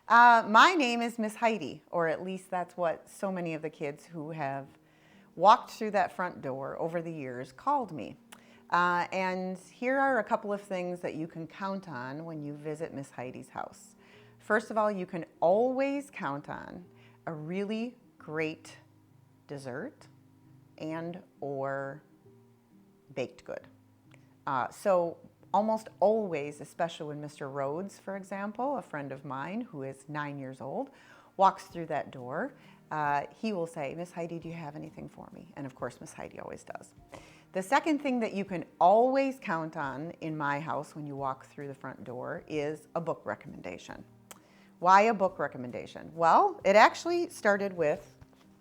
My name is Miss Heidi, or at least that's what so many of the kids who have walked through that front door over the years called me. And here are a couple of things that you can count on when you visit Miss Heidi's house. First of all, you can always count on a really great dessert and or baked good. So almost always, especially when Mr. Rhodes, for example, a friend of mine who is 9 years old, walks through that door, he will say, Miss Heidi, do you have anything for me? And of course, Miss Heidi always does. The second thing that you can always count on in my house when you walk through the front door is a book recommendation. Why a book recommendation? Well, it actually started with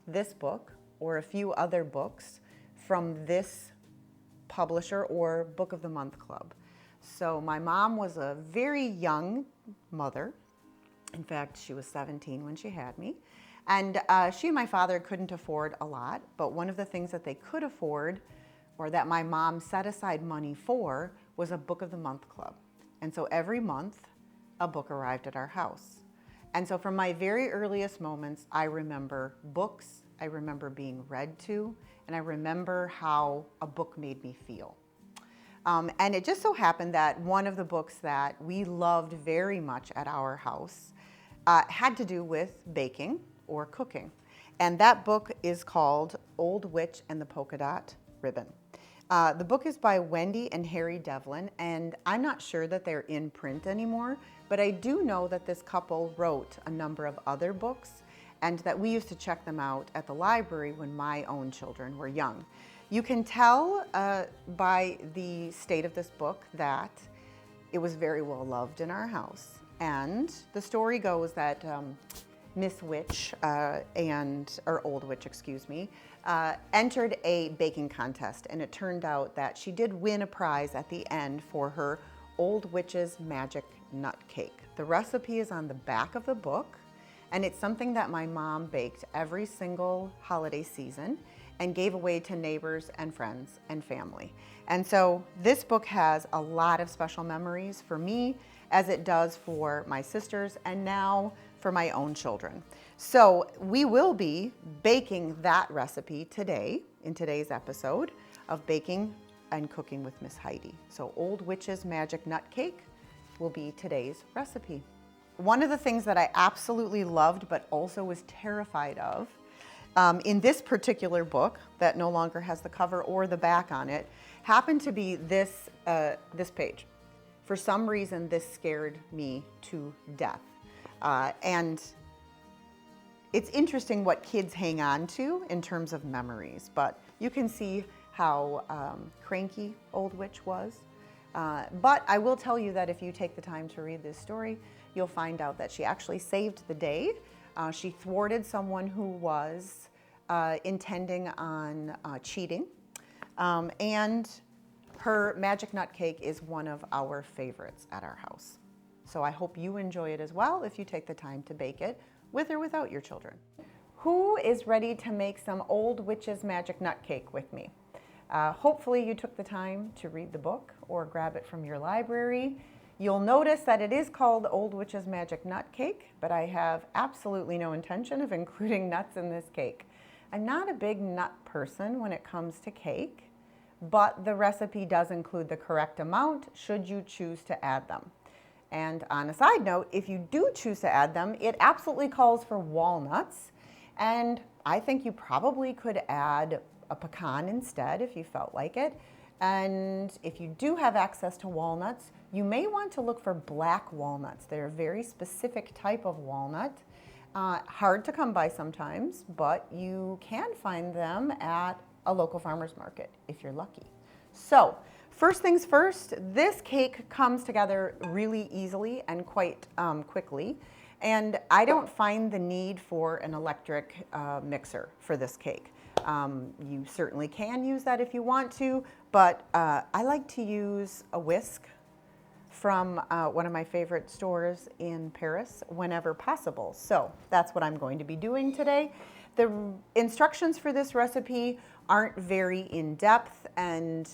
this book or a few other books from this publisher or Book of the Month Club. So my mom was a very young mother. In fact, she was 17 when she had me. And she and my father couldn't afford a lot, but one of the things that they could afford, or that my mom set aside money for, was a Book of the Month Club. And so every month, a book arrived at our house. And so from my very earliest moments, I remember books, I remember being read to, and I remember how a book made me feel. And it just so happened that one of the books that we loved very much at our house had to do with baking or cooking. And that book is called Old Witch and the Polka Dot Ribbon. The book is by Wendy and Harry Devlin, and I'm not sure that they're in print anymore, but I do know that this couple wrote a number of other books and that we used to check them out at the library when my own children were young. You can tell by the state of this book that it was very well loved in our house. And the story goes that Miss Witch or Old Witch, excuse me, entered a baking contest, and it turned out that she did win a prize at the end for her Old Witch's Magic Nut Cake. The recipe is on the back of the book, and it's something that my mom baked every single holiday season and gave away to neighbors and friends and family. And so this book has a lot of special memories for me, as it does for my sisters and now for my own children. So we will be baking that recipe today in today's episode of Baking and Cooking with Miss Heidi. So Old Witch's Magic Nut Cake will be today's recipe. One of the things that I absolutely loved but also was terrified of in this particular book that no longer has the cover or the back on it happened to be this page. For some reason, this scared me to death. And it's interesting what kids hang on to in terms of memories, but you can see how cranky Old Witch was. But I will tell you that if you take the time to read this story, you'll find out that she actually saved the day. She thwarted someone who was intending on cheating. And her magic nut cake is one of our favorites at our house. So I hope you enjoy it as well if you take the time to bake it with or without your children. Who is ready to make some Old Witch's Magic Nut Cake with me? Hopefully you took the time to read the book or grab it from your library. You'll notice that it is called Old Witch's Magic Nut Cake, but I have absolutely no intention of including nuts in this cake. I'm not a big nut person when it comes to cake, but the recipe does include the correct amount should you choose to add them. And on a side note, if you do choose to add them, it absolutely calls for walnuts. And I think you probably could add a pecan instead if you felt like it. And if you do have access to walnuts, you may want to look for black walnuts. They're a very specific type of walnut. Hard to come by sometimes, but you can find them at a local farmer's market if you're lucky. So first things first, this cake comes together really easily and quite quickly. And I don't find the need for an electric mixer for this cake. You certainly can use that if you want to, but I like to use a whisk from one of my favorite stores in Paris whenever possible. So that's what I'm going to be doing today. The instructions for this recipe aren't very in-depth, and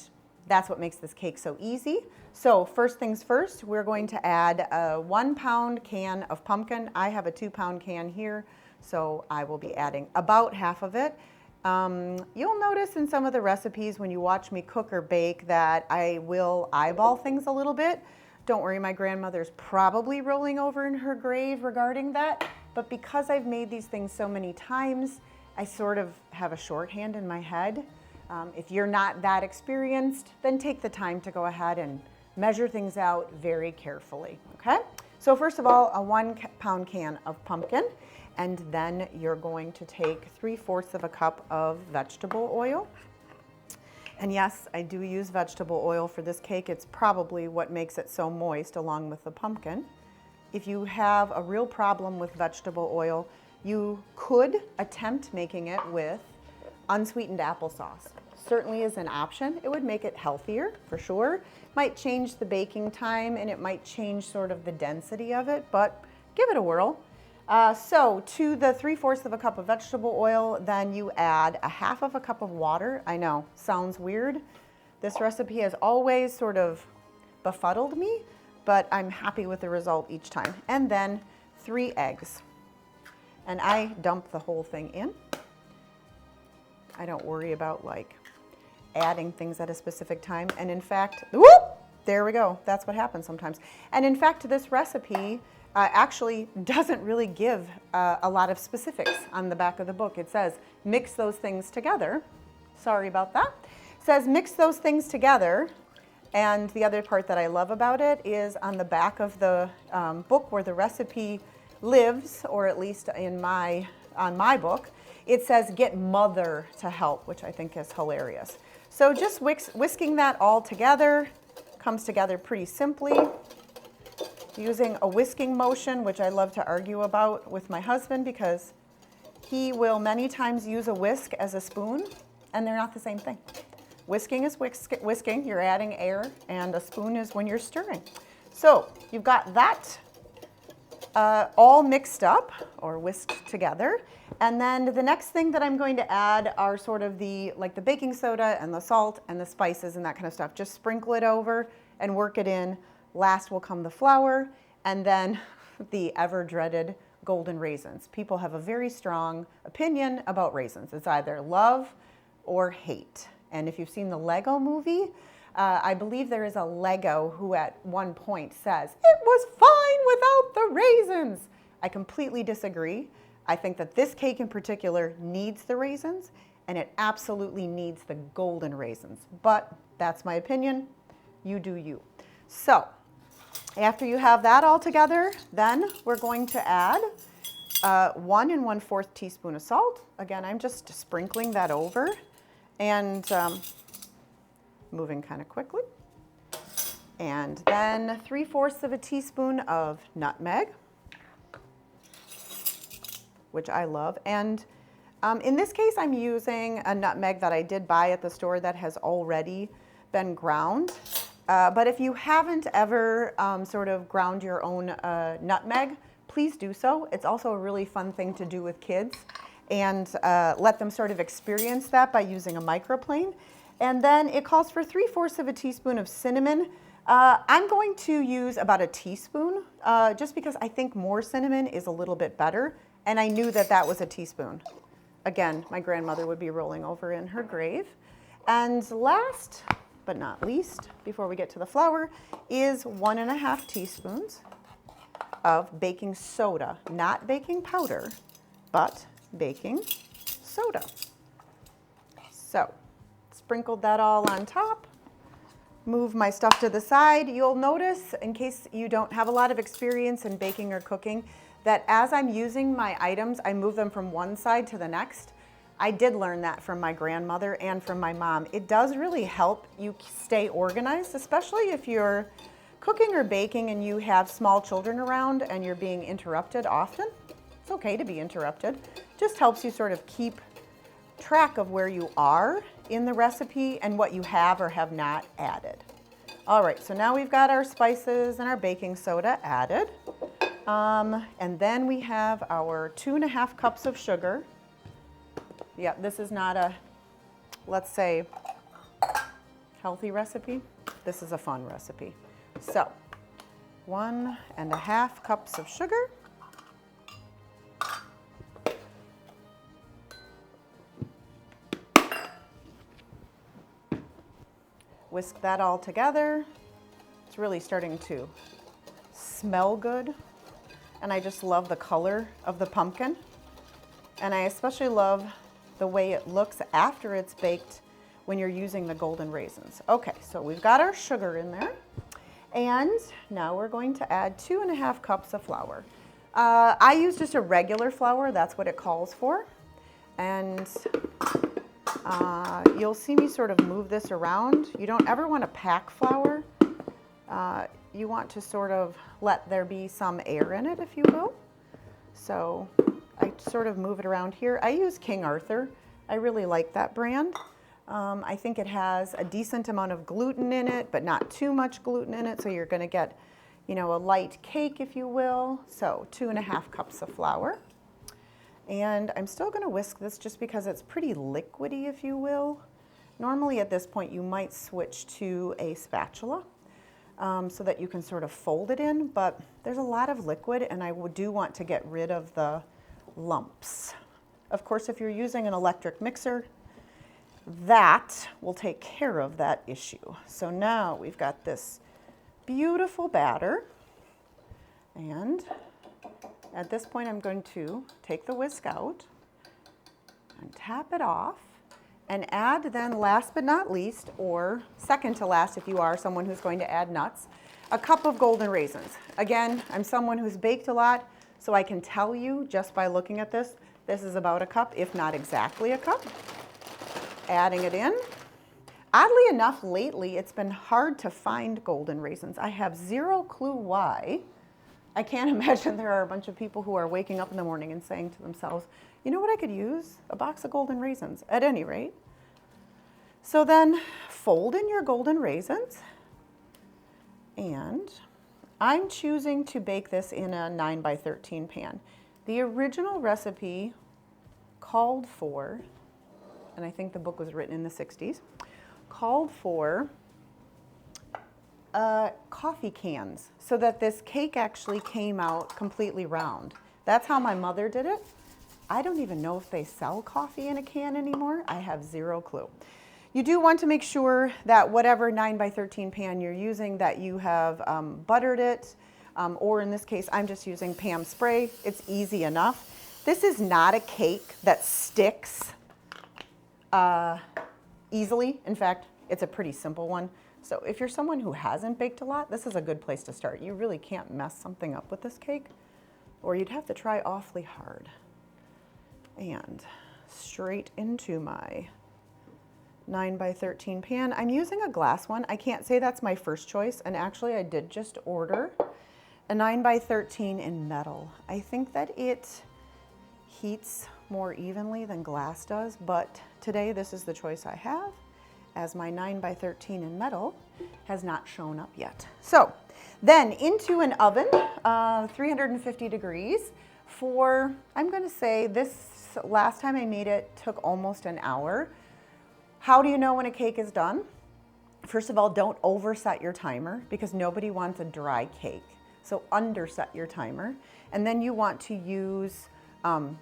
That's what makes this cake so easy. So first things first, we're going to add a 1 pound can of pumpkin. I have a 2 pound can here, so I will be adding about half of it. You'll notice in some of the recipes when you watch me cook or bake that I will eyeball things a little bit. Don't worry, my grandmother's probably rolling over in her grave regarding that, but because I've made these things so many times, I sort of have a shorthand in my head. If you're not that experienced, then take the time to go ahead and measure things out very carefully, okay? So first of all, a 1 pound can of pumpkin, and then you're going to take 3/4 of a cup of vegetable oil. And yes, I do use vegetable oil for this cake. It's probably what makes it so moist along with the pumpkin. If you have a real problem with vegetable oil, you could attempt making it with unsweetened applesauce. Certainly is an option. It would make it healthier for sure. Might change the baking time and it might change sort of the density of it, but give it a whirl. So to the 3/4 of a cup of vegetable oil, then you add a 1/2 of a cup of water. I know, sounds weird. This recipe has always sort of befuddled me, but I'm happy with the result each time. And then 3 eggs. And I dump the whole thing in. I don't worry about like adding things at a specific time. And in fact, whoop, there we go. That's what happens sometimes. And in fact, this recipe actually doesn't really give a lot of specifics on the back of the book. It says mix those things together. Sorry about that. It says mix those things together. And the other part that I love about it is on the back of the book where the recipe lives, or at least on my book, it says get mother to help, which I think is hilarious. So just whisking that all together, comes together pretty simply. Using a whisking motion, which I love to argue about with my husband because he will many times use a whisk as a spoon, and they're not the same thing. Whisking is whisking, you're adding air, and a spoon is when you're stirring. So you've got that all mixed up or whisked together. And then the next thing that I'm going to add are sort of the baking soda and the salt and the spices and that kind of stuff. Just sprinkle it over and work it in. Last will come the flour, and then the ever-dreaded golden raisins. People have a very strong opinion about raisins. It's either love or hate. And if you've seen the Lego movie, I believe there is a Lego who at one point says, "It was fine without the raisins." I completely disagree. I think that this cake in particular needs the raisins, and it absolutely needs the golden raisins. But that's my opinion. You do you. So after you have that all together, then we're going to add 1 1/4 teaspoon of salt. Again, I'm just sprinkling that over and moving kind of quickly. And then 3/4 of a teaspoon of nutmeg, which I love. And in this case, I'm using a nutmeg that I did buy at the store that has already been ground. But if you haven't ever sort of ground your own nutmeg, please do so. It's also a really fun thing to do with kids and let them sort of experience that by using a microplane. And then it calls for 3/4 of a teaspoon of cinnamon. I'm going to use about a teaspoon just because I think more cinnamon is a little bit better. And I knew that that was a teaspoon. Again, my grandmother would be rolling over in her grave. And last but not least, before we get to the flour, is 1 1/2 teaspoons of baking soda, not baking powder, but baking soda. So, sprinkled that all on top. Move my stuff to the side. You'll notice, in case you don't have a lot of experience in baking or cooking, that as I'm using my items, I move them from one side to the next. I did learn that from my grandmother and from my mom. It does really help you stay organized, especially if you're cooking or baking and you have small children around and you're being interrupted often. It's okay to be interrupted. Just helps you sort of keep track of where you are in the recipe and what you have or have not added. All right, so now we've got our spices and our baking soda added. And then we have our 2 1/2 cups of sugar. Yeah, this is not a, let's say, healthy recipe. This is a fun recipe. So 1.5 cups of sugar. Whisk that all together. It's really starting to smell good. And I just love the color of the pumpkin. And I especially love the way it looks after it's baked when you're using the golden raisins. Okay, so we've got our sugar in there. And now we're going to add 2.5 cups of flour. I use just a regular flour, that's what it calls for. And you'll see me sort of move this around. You don't ever want to pack flour. You want to sort of let there be some air in it, if you will. So I sort of move it around here. I use King Arthur. I really like that brand. I think it has a decent amount of gluten in it, but not too much gluten in it. So you're going to get, you know, a light cake, if you will. So 2.5 cups of flour. And I'm still going to whisk this just because it's pretty liquidy, if you will. Normally at this point you might switch to a spatula so that you can sort of fold it in, but there's a lot of liquid and I do want to get rid of the lumps. Of course, if you're using an electric mixer, that will take care of that issue. So now we've got this beautiful batter, and at this point I'm going to take the whisk out and tap it off and add then, last but not least, or second to last if you are someone who's going to add nuts, a cup of golden raisins. Again, I'm someone who's baked a lot, so I can tell you just by looking at this, this is about a cup, if not exactly a cup. Adding it in. Oddly enough, lately it's been hard to find golden raisins. I have zero clue why. I can't imagine there are a bunch of people who are waking up in the morning and saying to themselves, you know what I could use? A box of golden raisins, at any rate. So then fold in your golden raisins, and I'm choosing to bake this in a 9x13 pan. The original recipe called for, and I think the book was written in the 60s, called for coffee cans so that this cake actually came out completely round. That's how my mother did it. I don't even know if they sell coffee in a can anymore. I have zero clue. You do want to make sure that whatever 9x13 pan you're using, that you have buttered it, or in this case, I'm just using Pam spray. It's easy enough. This is not a cake that sticks easily. In fact, it's a pretty simple one. So if you're someone who hasn't baked a lot, this is a good place to start. You really can't mess something up with this cake, or you'd have to try awfully hard. And straight into my 9x13 pan. I'm using a glass one. I can't say that's my first choice, and actually I did just order a 9x13 in metal. I think that it heats more evenly than glass does, but today this is the choice I have, as my 9x13 in metal has not shown up yet. So then into an oven, 350 degrees for, I'm going to say this last time I made it took almost an hour. How do you know when a cake is done? First of all, don't overset your timer because nobody wants a dry cake. So underset your timer. And then you want to use,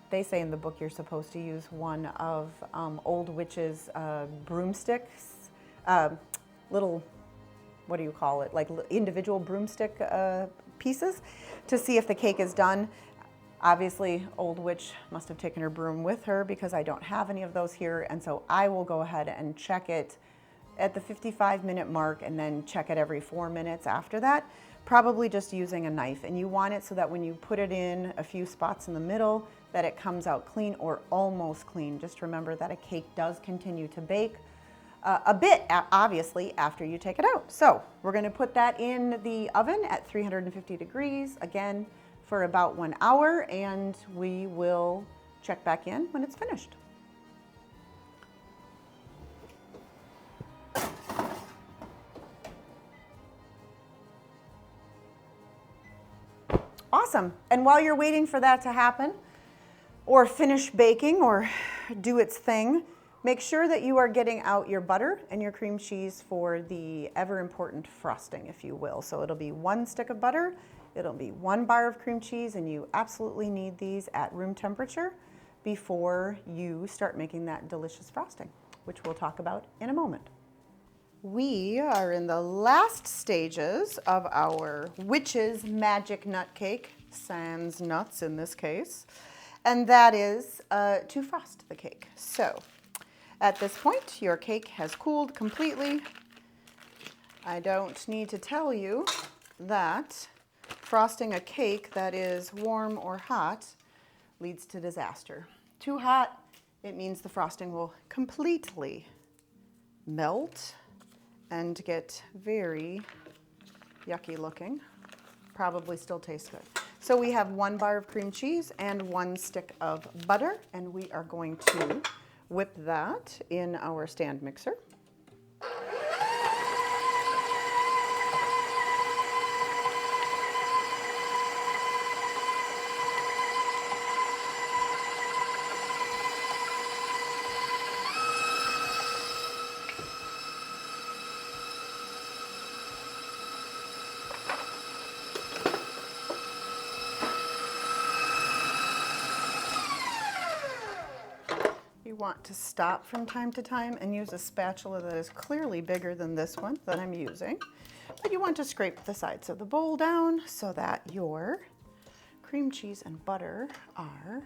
they say in the book you're supposed to use one of Old Witch's broomsticks, little, what do you call it, like individual broomstick pieces to see if the cake is done. Obviously, Old Witch must have taken her broom with her because I don't have any of those here, and so I will go ahead and check it at the 55-minute mark and then check it every 4 minutes after that, probably just using a knife. And you want it so that when you put it in a few spots in the middle, that it comes out clean or almost clean. Just remember that a cake does continue to bake a bit, obviously, after you take it out. So we're going to put that in the oven at 350 degrees, again, for about 1 hour, and we will check back in when it's finished. Awesome. And while you're waiting for that to happen, or finish baking, or do its thing, Make sure that you are getting out your butter and your cream cheese for the ever important frosting, if you will. So it'll be 1 stick of butter, it'll be 1 bar of cream cheese, and you absolutely need these at room temperature before you start making that delicious frosting, which we'll talk about in a moment. We are in the last stages of our witch's magic nut cake, sans nuts in this case, and that is to frost the cake. So at this point, your cake has cooled completely. I don't need to tell you that frosting a cake that is warm or hot leads to disaster. Too hot, it means the frosting will completely melt and get very yucky looking. Probably still tastes good. So we have 1 bar of cream cheese and 1 stick of butter, and we are going to whip that in our stand mixer. You want to stop from time to time and use a spatula that is clearly bigger than this one that I'm using. But you want to scrape the sides of the bowl down so that your cream cheese and butter are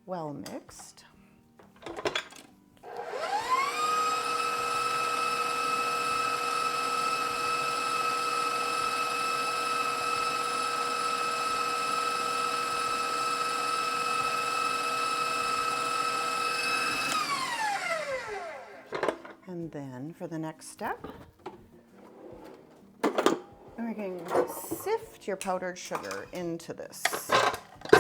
well mixed. And then for the next step, we're going to sift your powdered sugar into this.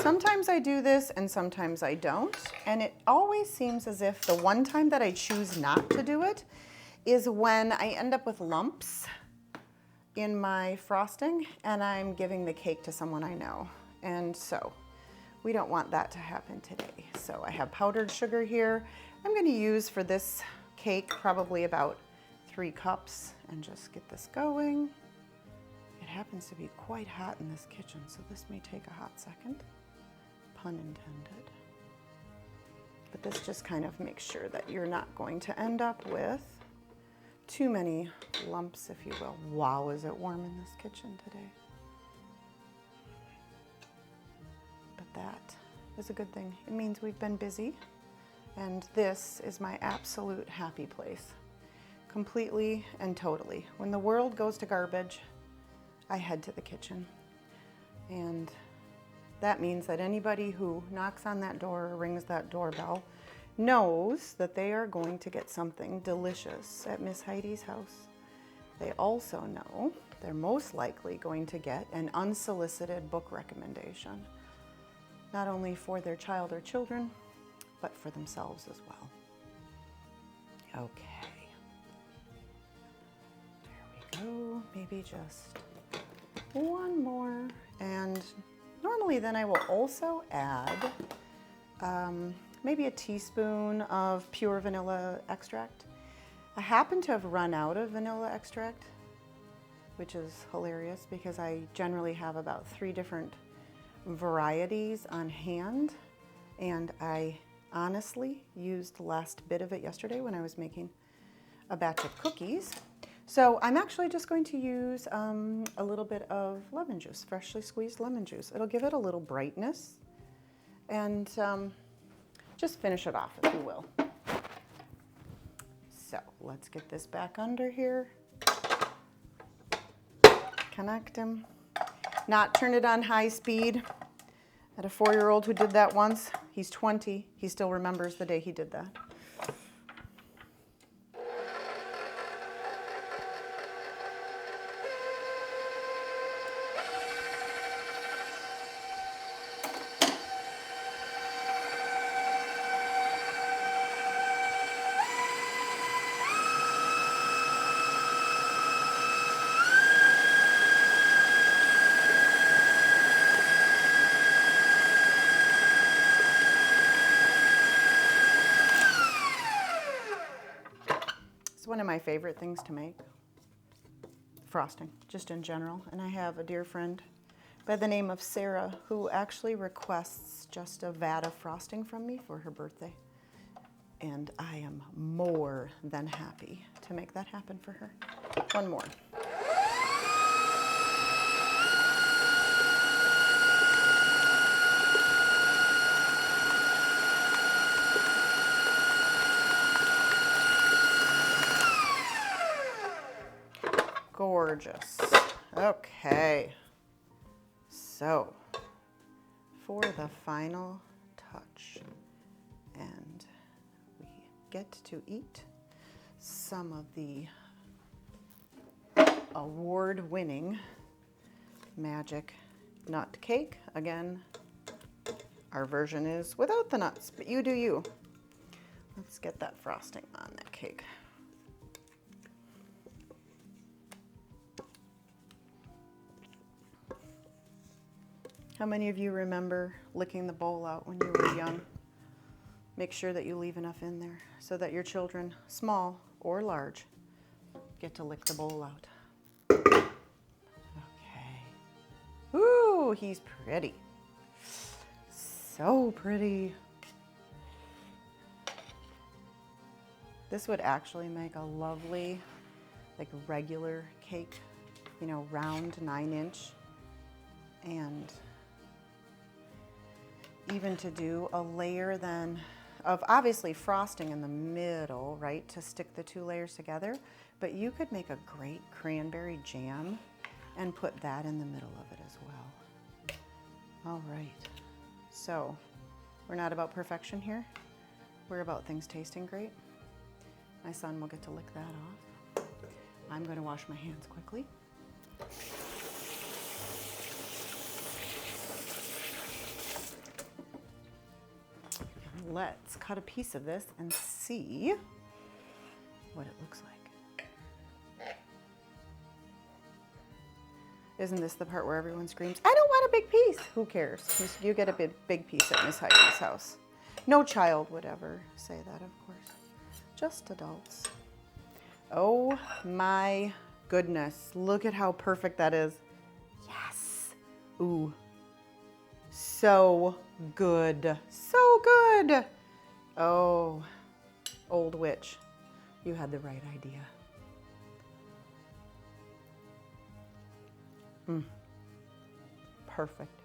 Sometimes I do this and sometimes I don't. And it always seems as if the one time that I choose not to do it is when I end up with lumps in my frosting and I'm giving the cake to someone I know. And so we don't want that to happen today. So I have powdered sugar here. I'm going to use for this cake probably about 3 cups and just get this going. It happens to be quite hot in this kitchen, so this may take a hot second, pun intended. But this just kind of makes sure that you're not going to end up with too many lumps, if you will. Wow, is it warm in this kitchen today? But that is a good thing. It means we've been busy. And this is my absolute happy place, completely and totally. When the world goes to garbage, I head to the kitchen. And that means that anybody who knocks on that door or rings that doorbell knows that they are going to get something delicious at Miss Heidi's house. They also know they're most likely going to get an unsolicited book recommendation, not only for their child or children, but for themselves as well. Okay. There we go. Maybe just 1 more. And normally then I will also add maybe a teaspoon of pure vanilla extract. I happen to have run out of vanilla extract, which is hilarious because I generally have about 3 different varieties on hand, and I honestly used the last bit of it yesterday when I was making a batch of cookies. So I'm actually just going to use a little bit of lemon juice, freshly squeezed lemon juice. It'll give it a little brightness and just finish it off, if you will. So let's get this back under here. Connect him. Not turn it on high speed. I had a 4-year-old who did that once. He's 20. He still remembers the day he did that. one of my favorite things to make. Frosting, just in general. And I have a dear friend by the name of Sarah who actually requests just a vat of frosting from me for her birthday. And I am more than happy to make that happen for her. One more. Gorgeous. Okay. So, for the final touch, and we get to eat some of the award-winning Magic Nut Cake. Again, our version is without the nuts, but you do you. Let's get that frosting on that cake. How many of you remember licking the bowl out when you were young? Make sure that you leave enough in there so that your children, small or large, get to lick the bowl out. Okay. Ooh, he's pretty. So pretty. This would actually make a lovely, like regular cake, you know, round 9-inch. And even to do a layer then of obviously frosting in the middle, right, to stick the 2 layers together, but you could make a great cranberry jam and put that in the middle of it as well. All right, so we're not about perfection here. We're about things tasting great. My son will get to lick that off. I'm going to wash my hands quickly. Let's cut a piece of this and see what it looks like. Isn't this the part where everyone screams, I don't want a big piece? Who cares? You get a big piece at Miss Heidi's house. No child would ever say that, of course. Just adults. Oh my goodness. Look at how perfect that is. Yes. Ooh. So good. So good. Oh, old witch, you had the right idea. Perfect.